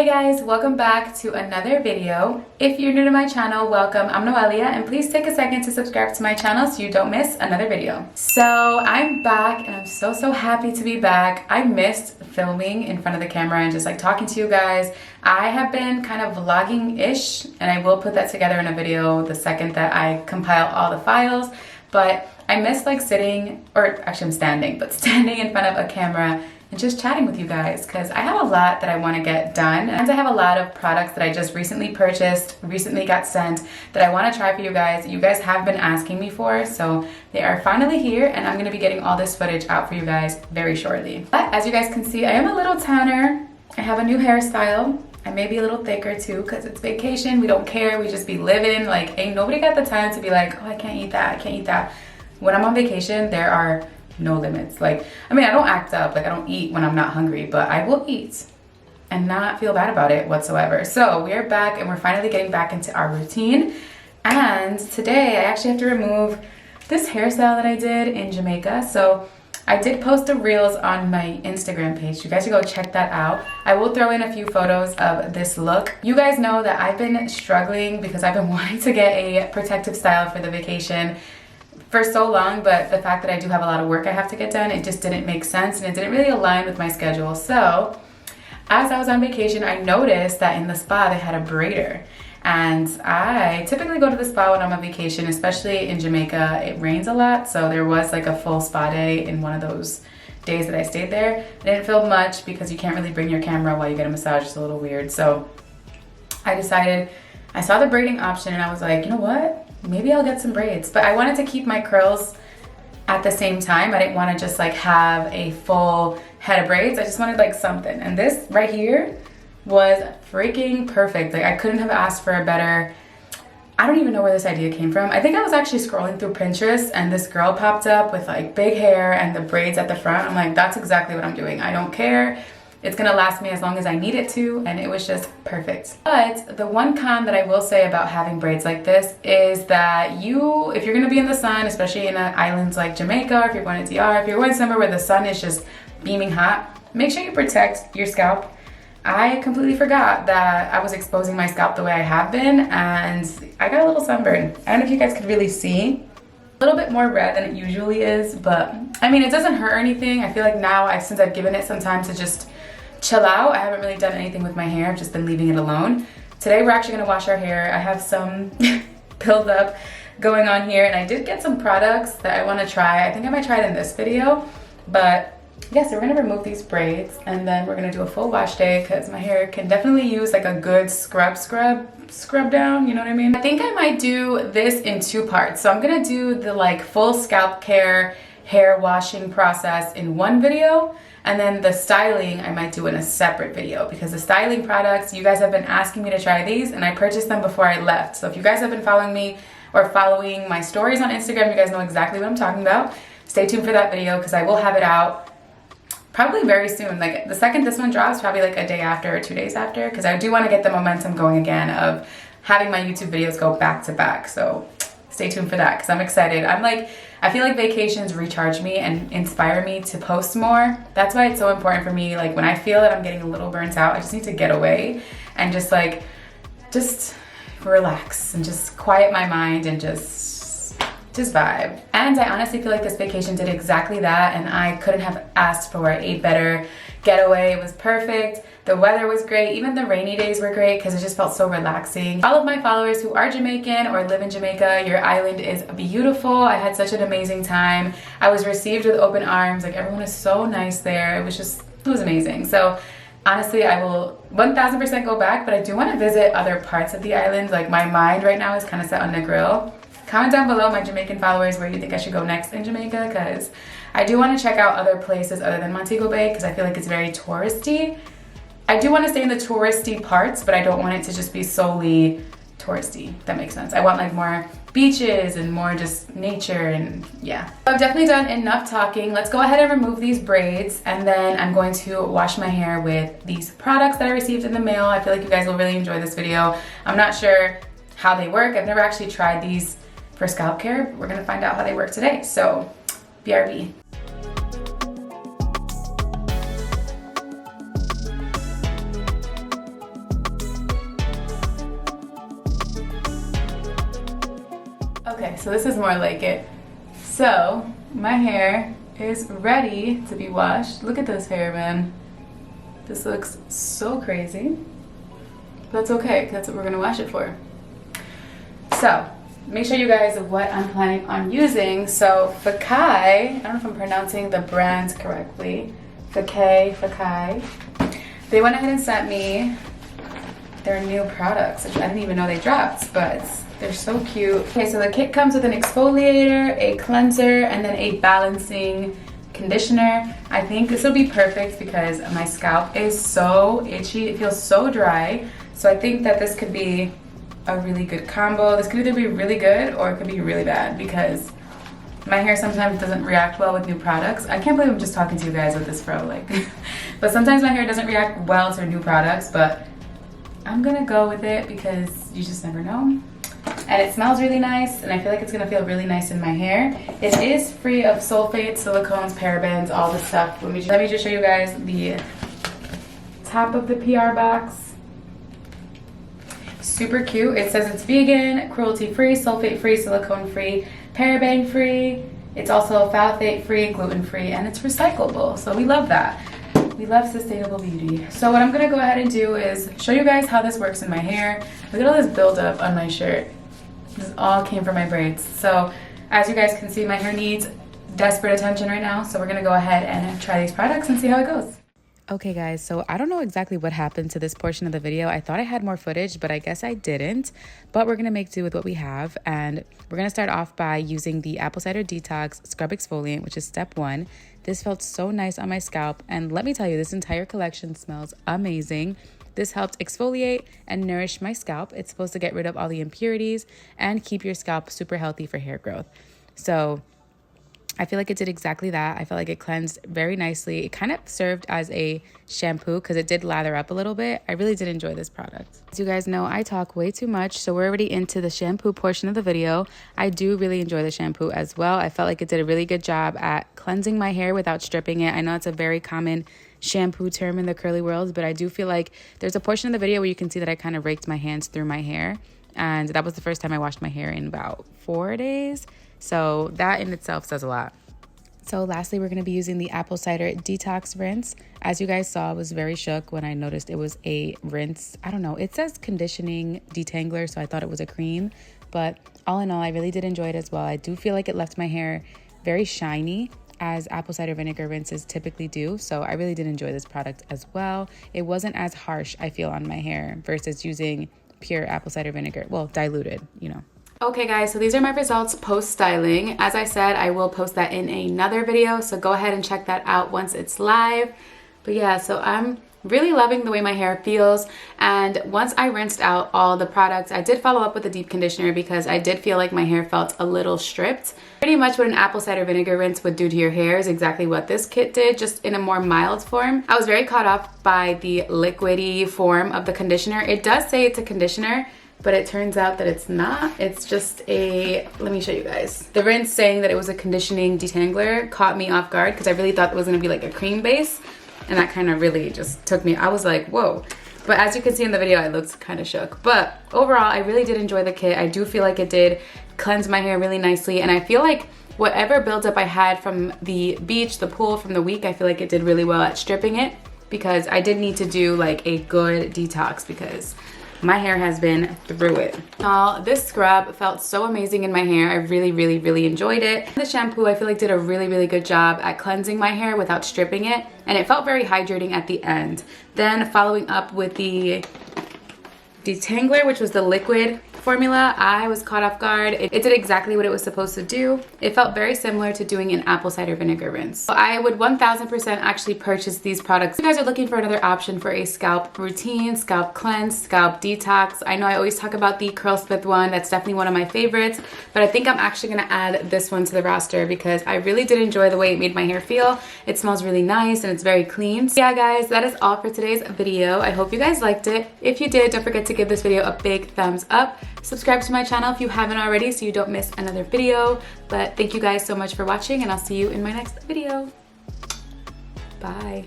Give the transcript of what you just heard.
Hey guys, welcome back to another video. If you're new to my channel, welcome. I'm Noelia, and please take a second to subscribe to my channel so you don't miss another video. So I'm back and I'm so happy to be back. I missed filming in front of the camera and just like talking to you guys. I have been kind of vlogging-ish, and I will put that together in a video the second that I compile all the files. But I missed like sitting, or actually I'm standing, but standing in front of a camera and just chatting with you guys, because I have a lot that I want to get done, and I have a lot of products that I just recently purchased, recently got sent, that I want to try for you guys. You guys have been asking me for, so they are finally here, and I'm going to be getting all this footage out for you guys very shortly. But as you guys can see, I am a little tanner. I have a new hairstyle. I may be a little thicker too because it's vacation. We don't care. We just be living. Like, ain't nobody got the time to be like, oh, I can't eat that. I can't eat that. When I'm on vacation, there are no limits. Like, I mean, I don't act up. Like, I don't eat when I'm not hungry, but I will eat and not feel bad about it whatsoever. So we are back and we're finally getting back into our routine. And today I actually have to remove this hairstyle that I did in Jamaica. So I did post the reels on my Instagram page. You guys should go check that out. I will throw in a few photos of this look. You guys know that I've been struggling because I've been wanting to get a protective style for the vacation for so long, but the fact that I do have a lot of work I have to get done, it just didn't make sense and it didn't really align with my schedule. So as I was on vacation, I noticed that in the spa they had a braider. And I typically go to the spa when I'm on vacation, especially in Jamaica. It rains a lot, so there was like a full spa day in one of those days that I stayed there. I didn't film much because you can't really bring your camera while you get a massage. It's a little weird. So I decided, I saw the braiding option and I was like, you know what? Maybe I'll get some braids. But I wanted to keep my curls at the same time. I didn't want to just like have a full head of braids. I just wanted like something. And this right here was freaking perfect. Like, I couldn't have asked for a better. I don't even know where this idea came from. I think I was actually scrolling through Pinterest and this girl popped up with like big hair and the braids at the front. I'm like, that's exactly what I'm doing. I don't care. It's gonna last me as long as I need it to, and it was just perfect. But the one con that I will say about having braids like this is that if you're gonna be in the sun, especially in islands like Jamaica, or if you're going to DR, if you're going somewhere where the sun is just beaming hot, make sure you protect your scalp. I completely forgot that I was exposing my scalp the way I have been, and I got a little sunburn. I don't know if you guys could really see. A little bit more red than it usually is, but I mean, it doesn't hurt or anything. I feel like now, since I've given it some time to just chill out, I haven't really done anything with my hair. I've just been leaving it alone. Today we're actually gonna wash our hair. I have some buildup going on here, and I did get some products that I wanna try. I think I might try it in this video, but yeah, so we're gonna remove these braids and then we're gonna do a full wash day because my hair can definitely use like a good scrub down, you know what I mean? I think I might do this in two parts. So I'm gonna do the like full scalp care hair washing process in one video, and then the styling I might do in a separate video, because the styling products, you guys have been asking me to try these and I purchased them before I left. So if you guys have been following me or following my stories on Instagram, you guys know exactly what I'm talking about. Stay tuned for that video because I will have it out probably very soon. Like the second this one drops, probably like a day after or 2 days after, because I do want to get the momentum going again of having my YouTube videos go back to back. So stay tuned for that because I'm excited. I feel like vacations recharge me and inspire me to post more. That's why it's so important for me. Like when I feel that I'm getting a little burnt out, I just need to get away and just relax and just quiet my mind and just vibe. And I honestly feel like this vacation did exactly that, and I couldn't have asked for a better getaway. It was perfect. The weather was great. Even the rainy days were great because it just felt so relaxing. All of my followers who are Jamaican or live in Jamaica, your island is beautiful. I had such an amazing time. I was received with open arms. Like, everyone is so nice there. It was amazing. So honestly, I will 1000% go back, but I do want to visit other parts of the island. Like, my mind right now is kind of set on Negril. Comment down below, my Jamaican followers, where you think I should go next in Jamaica, because I do want to check out other places other than Montego Bay because I feel like it's very touristy. I do want to stay in the touristy parts, but I don't want it to just be solely touristy, if that makes sense. I want like more beaches and more just nature, and yeah. I've definitely done enough talking. Let's go ahead and remove these braids, and then I'm going to wash my hair with these products that I received in the mail. I feel like you guys will really enjoy this video. I'm not sure how they work. I've never actually tried these for scalp care. We're gonna find out how they work today. So BRB. so this is more like it. So my hair is ready to be washed. Look at this hair, man. This looks so crazy. That's okay, that's what we're gonna wash it for. So make sure you guys what I'm planning on using. So Fekkai, I don't know if I'm pronouncing the brand correctly. Fekkai. They went ahead and sent me their new products, which I didn't even know they dropped, but they're so cute. Okay, so the kit comes with an exfoliator, a cleanser, and then a balancing conditioner. I think this will be perfect because my scalp is so itchy. It feels so dry. So I think that this could be a really good combo. This could either be really good or it could be really bad because my hair sometimes doesn't react well with new products. I can't believe I'm just talking to you guys with this fro, like. But sometimes my hair doesn't react well to new products, but I'm gonna go with it because you just never know. And it smells really nice, and I feel like it's gonna feel really nice in my hair. It is free of sulfates, silicones, parabens, all this stuff. Let me just show you guys the top of the PR box. Super cute. It says it's vegan, cruelty-free, sulfate-free, silicone-free, paraben-free. It's also phthalate-free, gluten-free, and it's recyclable. So we love that. We love sustainable beauty. So what I'm gonna go ahead and do is show you guys how this works in my hair. Look at all this buildup on my shirt. This all came from my braids. So as you guys can see, my hair needs desperate attention right now. So we're gonna go ahead and try these products and see how it goes. Okay guys, so I don't know exactly what happened to this portion of the video. I thought I had more footage, but I guess I didn't. But we're gonna make do with what we have. And we're gonna start off by using the Apple Cider Detox Scrub Exfoliant, which is step 1. This felt so nice on my scalp. And let me tell you, this entire collection smells amazing. This helped exfoliate and nourish my scalp. It's supposed to get rid of all the impurities and keep your scalp super healthy for hair growth. So I feel like it did exactly that. I felt like it cleansed very nicely. It kind of served as a shampoo because it did lather up a little bit. I really did enjoy this product. As you guys know, I talk way too much, so we're already into the shampoo portion of the video. I do really enjoy the shampoo as well. I felt like it did a really good job at cleansing my hair without stripping it. I know it's a very common shampoo term in the curly world, but I do feel like there's a portion of the video where you can see that I kind of raked my hands through my hair. And that was the first time I washed my hair in about 4 days. So that in itself says a lot. So lastly, we're going to be using the Apple Cider Detox Rinse. As you guys saw, I was very shook when I noticed it was a rinse. I don't know, it says conditioning detangler, so I thought it was a cream. But all in all, I really did enjoy it as well. I do feel like it left my hair very shiny, as apple cider vinegar rinses typically do. So I really did enjoy this product as well. It wasn't as harsh, I feel, on my hair versus using pure apple cider vinegar. Well, diluted, you know. Okay guys, so these are my results post styling. As I said, I will post that in another video, so go ahead and check that out once it's live. But yeah, so I'm really loving the way my hair feels. And once I rinsed out all the products, I did follow up with a deep conditioner because I did feel like my hair felt a little stripped. Pretty much what an apple cider vinegar rinse would do to your hair is exactly what this kit did, just in a more mild form. I was very caught off by the liquidy form of the conditioner. It does say it's a conditioner, but it turns out that it's not. It's just a, let me show you guys. The rinse saying that it was a conditioning detangler caught me off guard because I really thought it was gonna be like a cream base, and that kind of really just took me, I was like, whoa. But as you can see in the video, I looked kind of shook. But overall, I really did enjoy the kit. I do feel like it did cleanse my hair really nicely, and I feel like whatever buildup I had from the beach, the pool, from the week, I feel like it did really well at stripping it because I did need to do like a good detox because my hair has been through it. This scrub felt so amazing in my hair. I really enjoyed it. The shampoo I feel like did a really good job at cleansing my hair without stripping it, and it felt very hydrating at the end. Then following up with the detangler, which was the liquid formula, I was caught off guard. It did exactly what it was supposed to do. It felt very similar to doing an apple cider vinegar rinse. So I would 1000% actually purchase these products. If you guys are looking for another option for a scalp routine, scalp cleanse, scalp detox, I know I always talk about the Curlsmith one. That's definitely one of my favorites, but I think I'm actually gonna add this one to the roster because I really did enjoy the way it made my hair feel. It smells really nice and it's very clean. So yeah guys, that is all for today's video. I hope you guys liked it. If you did, don't forget to give this video a big thumbs up. Subscribe to my channel if you haven't already so you don't miss another video. But thank you guys so much for watching, and I'll see you in my next video. Bye.